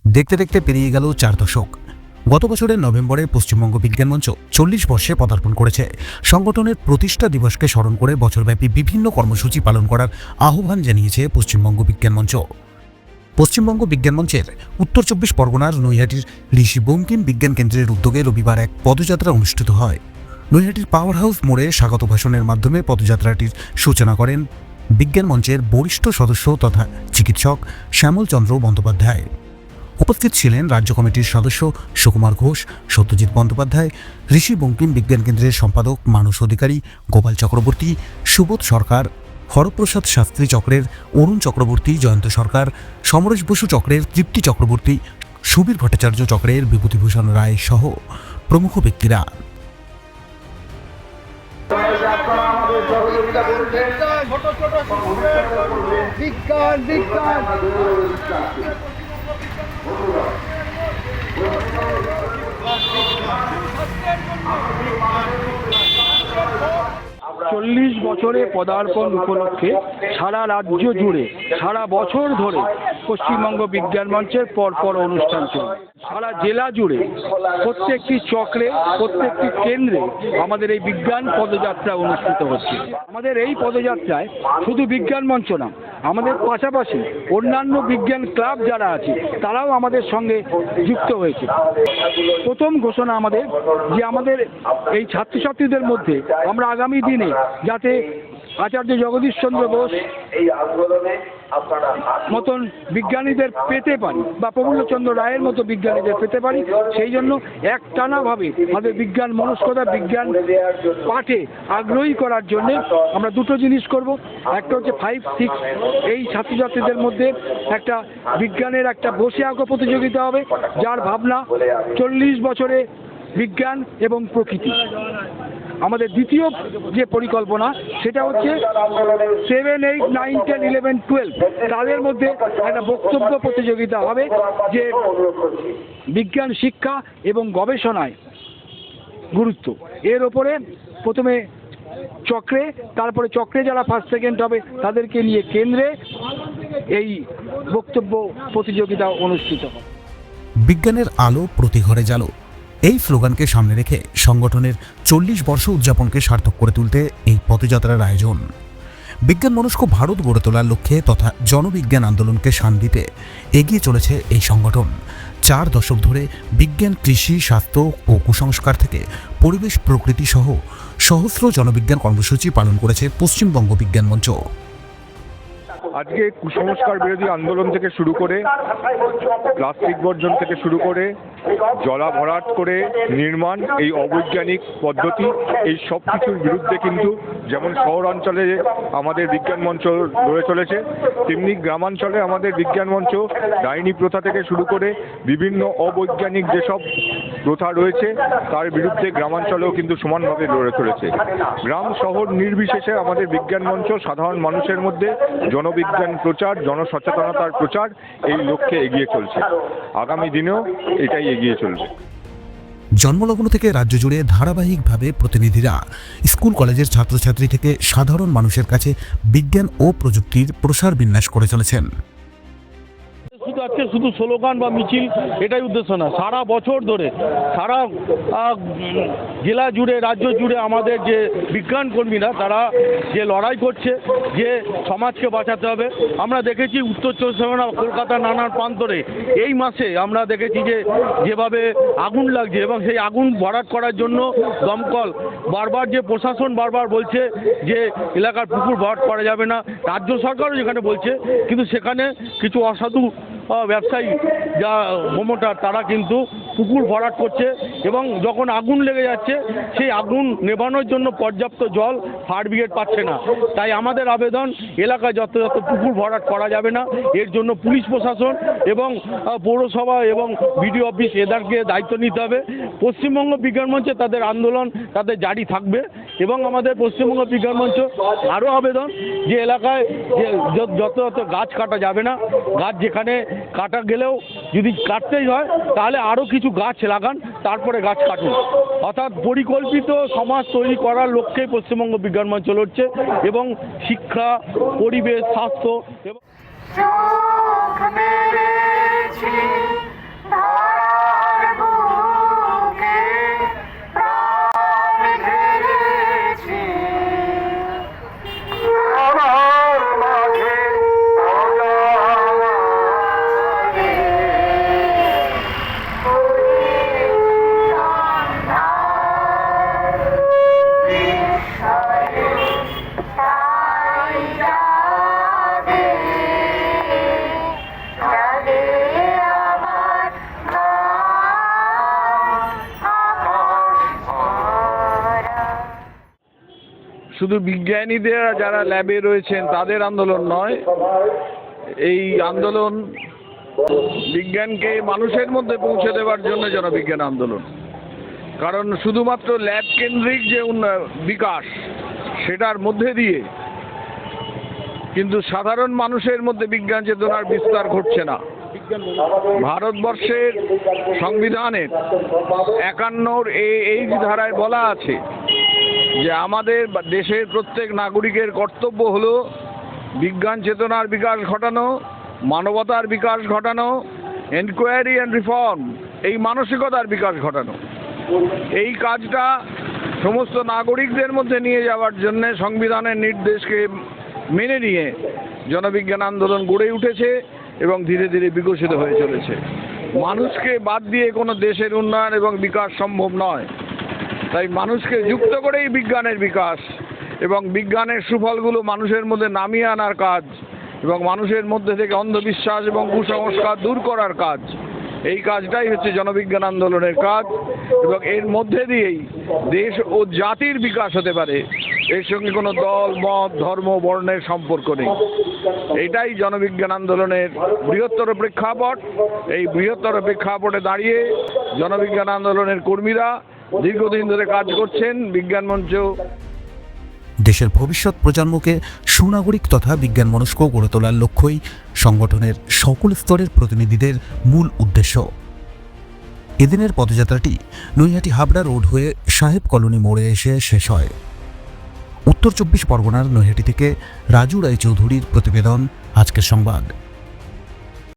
দেখতে দেখতে পেরিয়ে গেল 4 দশক। গত বছরের নভেম্বরে পশ্চিমবঙ্গ বিজ্ঞান মঞ্চ 40 বর্ষে পদার্পণ করেছে। সংগঠনের প্রতিষ্ঠা দিবসকে স্মরণ করে বছরব্যাপী বিভিন্ন কর্মসূচি পালন করার আহ্বান জানিয়েছে পশ্চিমবঙ্গ বিজ্ঞান মঞ্চ। পশ্চিমবঙ্গ বিজ্ঞান মঞ্চের উত্তর 24 পরগনার নৈহাটির ঋষি বঙ্কিম বিজ্ঞান কেন্দ্রের উদ্যোগে রবিবার এক পদযাত্রা অনুষ্ঠিত হয়। নৈহাটির পাওয়ার হাউস মোড়ে স্বাগত ভাষণের মাধ্যমে পদযাত্রাটির সূচনা করেন বিজ্ঞান মঞ্চের বরিষ্ঠ সদস্য তথা চিকিৎসক শ্যামল চন্দ্র বন্দ্যোপাধ্যায়। উপস্থিত ছিলেন রাজ্য কমিটির সদস্য সুকুমার ঘোষ, সত্যজিৎ বন্দ্যোপাধ্যায়, ঋষি বঙ্কিম বিজ্ঞান কেন্দ্রের সম্পাদক মানস অধিকারী, গোপাল চক্রবর্তী, সুবোধ সরকার, হরপ্রসাদ শাস্ত্রী চক্রের অরুণ চক্রবর্তী, জয়ন্ত সরকার, সমরেশ বসু চক্রের তৃপ্তি চক্রবর্তী, সুবীর ভট্টাচার্য চক্রের বিভূতিভূষণ রায় সহ প্রমুখ ব্যক্তিরা। বিজ্ঞান 40 বছরে পদার্পণ উপলক্ষে সারা রাজ্য জুড়ে সারা বছর ধরে পশ্চিমবঙ্গ বিজ্ঞান মঞ্চের পরপর অনুষ্ঠান চলবে। সারা জেলা জুড়ে প্রত্যেকটি চক্রে, প্রত্যেকটি কেন্দ্রে আমাদের এই বিজ্ঞান পদযাত্রা অনুষ্ঠিত হচ্ছে। আমাদের এই পদযাত্রায় শুধু বিজ্ঞান মঞ্চ না, আমাদের পাশাপাশি অন্যান্য বিজ্ঞান ক্লাব যারা আছে তারাও আমাদের সঙ্গে যুক্ত হয়েছে। প্রথম ঘোষণা আমাদের যে আমাদের এই ছাত্রছাত্রীদের মধ্যে আমরা আগামী দিনে যাতে আচার্য জগদীশ চন্দ্র বোস মতন বিজ্ঞানীদের পেতে পারি বা প্রফুল্লচন্দ্র রায়ের মতো বিজ্ঞানীদের পেতে পারি, সেই জন্য একটানাভাবে আমাদের বিজ্ঞান মনস্কতা, বিজ্ঞান পাঠে আগ্রহী করার জন্য আমরা দুটো জিনিস করব। একটা হচ্ছে 5-6 এই ছাত্রছাত্রীদের মধ্যে একটা বিজ্ঞানের একটা বসে আঁকো প্রতিযোগিতা হবে, যার ভাবনা 40 বছরে বিজ্ঞান এবং প্রকৃতি। আমাদের দ্বিতীয় যে পরিকল্পনা সেটা হচ্ছে 7, 8, 9, 10, 11, 12 তাদের মধ্যে একটা বক্তব্য প্রতিযোগিতা হবে যে বিজ্ঞান শিক্ষা এবং গবেষণায় গুরুত্ব। এর ওপরে প্রথমে চক্রে, তারপরে চক্রে যারা ফার্স্ট সেকেন্ড হবে তাদেরকে নিয়ে কেন্দ্রে এই বক্তব্য প্রতিযোগিতা অনুষ্ঠিত হবে। বিজ্ঞানের আলো প্রতি ঘরে জালো, এই স্লোগানকে সামনে রেখে সংগঠনের 40 বর্ষ উদযাপনকে সার্থক করে তুলতে এই পদযাত্রার আয়োজন। বিজ্ঞান মনস্ক ভারত গড়ে তোলার লক্ষ্যে তথা জনবিজ্ঞান আন্দোলনকে শান দিতে এগিয়ে চলেছে এই সংগঠন। 4 দশক ধরে বিজ্ঞান, কৃষি, স্বাস্থ্য ও কুসংস্কার থেকে পরিবেশ, প্রকৃতি সহ সহস্র জনবিজ্ঞান কর্মসূচি পালন করেছে পশ্চিমবঙ্গ বিজ্ঞান মঞ্চ। আজকে কুসংস্কার বিরোধী আন্দোলন থেকে শুরু করে প্লাস্টিক বর্জন থেকে শুরু করে জলা ভরাট করে নির্মাণ, এই অবৈজ্ঞানিক পদ্ধতি, এই সব কিছুর বিরুদ্ধে কিন্তু যেমন শহরাঞ্চলে আমাদের বিজ্ঞান মঞ্চ গড়ে চলেছে, তেমনি গ্রামাঞ্চলে আমাদের বিজ্ঞান মঞ্চ ডাইনি প্রথা থেকে শুরু করে বিভিন্ন অবৈজ্ঞানিক যেসব প্রথা রয়েছে তার বিরুদ্ধে গ্রামাঞ্চলেও কিন্তু সমানভাবে গড়ে চলেছে। গ্রাম শহর নির্বিশেষে আমাদের বিজ্ঞান মঞ্চ সাধারণ মানুষের মধ্যে জনবিজ্ঞান প্রচার, জনসচেতনতার প্রচার এই লক্ষ্যে এগিয়ে চলছে। আগামী দিনেও এটাই এগিয়ে চলবে। জন্মলগ্ন থেকে রাজ্য জুড়ে ধারাবাহিকভাবে প্রতিনিধিরা স্কুল কলেজের ছাত্রছাত্রী থেকে সাধারণ মানুষের কাছে বিজ্ঞান ও প্রযুক্তির প্রসার বিন্যাস করে চলেছেন। শুধু স্লোগান বা মিছিল এটাই উদ্দেশ্য না, সারা বছর ধরে সারা জেলা জুড়ে, রাজ্য জুড়ে আমাদের যে বিজ্ঞান কর্মীরা তারা যে লড়াই করছে, যে সমাজকে বাঁচাতে হবে। আমরা দেখেছি উত্তর 24 পরগনা, কলকাতার নানান প্রান্তরে এই মাসে আমরা দেখেছি যে যেভাবে আগুন লাগছে এবং সেই আগুন ভরাট করার জন্য দমকল বারবার, যে প্রশাসন বারবার বলছে যে এলাকার পুকুর ভরাট করা যাবে না, রাজ্য সরকারও যেখানে বলছে, কিন্তু সেখানে কিছু অসাধু ব্যবসায়ী যা প্রমোটার তারা কিন্তু পুকুর ভরাট করছে এবং যখন আগুন লেগে যাচ্ছে সেই আগুন নেভানোর জন্য পর্যাপ্ত জল ফায়ার ব্রিগেড পাচ্ছে না। তাই আমাদের আবেদন, এলাকায় যত পুকুর ভরাট করা যাবে না, এর জন্য পুলিশ প্রশাসন এবং পৌরসভা এবং বিডিও অফিস এদেরকে দায়িত্ব নিতে হবে। পশ্চিমবঙ্গ বিজ্ঞান মঞ্চে তাদের আন্দোলন তাদের জারি থাকবে এবং আমাদের পশ্চিমবঙ্গ বিজ্ঞান মঞ্চ আরও আবেদন যে এলাকায় যত গাছ কাটা যাবে না, গাছ যেখানে কাটা গেলেও যদি কাটতেই হয় তাহলে আরও কিছু গাছ লাগান, তারপরে গাছ কাটুন। অর্থাৎ পরিকল্পিত সমাজ তৈরি করার লক্ষ্যেই পশ্চিমবঙ্গ বিজ্ঞান মঞ্চ লড়ছে এবং শিক্ষা, পরিবেশ, স্বাস্থ্য এবং শুধু বিজ্ঞানীদের যারা ল্যাবে রয়েছেন তাদের আন্দোলন নয়, এই আন্দোলন বিজ্ঞানকে মানুষের মধ্যে পৌঁছে দেওয়ার জন্য জনবিজ্ঞান আন্দোলন। কারণ শুধুমাত্র ল্যাব কেন্দ্রিক যে বিকাশ সেটার মধ্যে দিয়ে কিন্তু সাধারণ মানুষের মধ্যে বিজ্ঞান চেতনার বিস্তার ঘটছে না। ভারতবর্ষের সংবিধানের 51 এই ধারায় বলা আছে যে আমাদের দেশের প্রত্যেক নাগরিকের কর্তব্য হলো বিজ্ঞান চেতনার বিকাশ ঘটানো, মানবতার বিকাশ ঘটানো, এনকোয়ারি অ্যান্ড রিফর্ম, এই মানসিকতার বিকাশ ঘটানো। এই কাজটা সমস্ত নাগরিকদের মধ্যে নিয়ে যাওয়ার জন্য সংবিধানের নির্দেশকে মেনে নিয়ে জনবিজ্ঞান আন্দোলন গড়ে উঠেছে এবং ধীরে ধীরে বিকশিত হয়ে চলেছে। মানুষকে বাদ দিয়ে কোনো দেশের উন্নয়ন এবং বিকাশ সম্ভব নয়। তাই মানুষকে যুক্ত করেই বিজ্ঞানের বিকাশ এবং বিজ্ঞানের সুফলগুলো মানুষের মধ্যে নামিয়ে আনার কাজ এবং মানুষের মধ্যে থেকে অন্ধবিশ্বাস এবং কুসংস্কার দূর করার কাজ, এই কাজটাই হচ্ছে জনবিজ্ঞান আন্দোলনের কাজ। এবং এর মধ্যে দিয়েই দেশ ও জাতির বিকাশ হতে পারে, এর সঙ্গে কোনো দল মত ধর্ম বর্ণের সম্পর্ক নেই। এটাই জনবিজ্ঞান আন্দোলনের বৃহত্তর প্রেক্ষাপট। এই বৃহত্তর প্রেক্ষাপটে দাঁড়িয়ে জনবিজ্ঞান আন্দোলনের কর্মীরা দীর্ঘদিন ধরে কাজ করছেন। বিজ্ঞান মঞ্চ দেশের ভবিষ্যৎ প্রজন্মকে সুনাগরিক তথা বিজ্ঞান মনস্ক গড়ে তোলার লক্ষ্যই সংগঠনের সকল স্তরের প্রতিনিধিদের মূল উদ্দেশ্য। এদিনের পদযাত্রাটি নৈহাটি হাবড়া রোড হয়ে সাহেব কলোনি মোড়ে এসে শেষ হয়। উত্তর 24 পরগনার নৈহাটি থেকে রাজু রায়চৌধুরীর প্রতিবেদন, আজকের সংবাদ।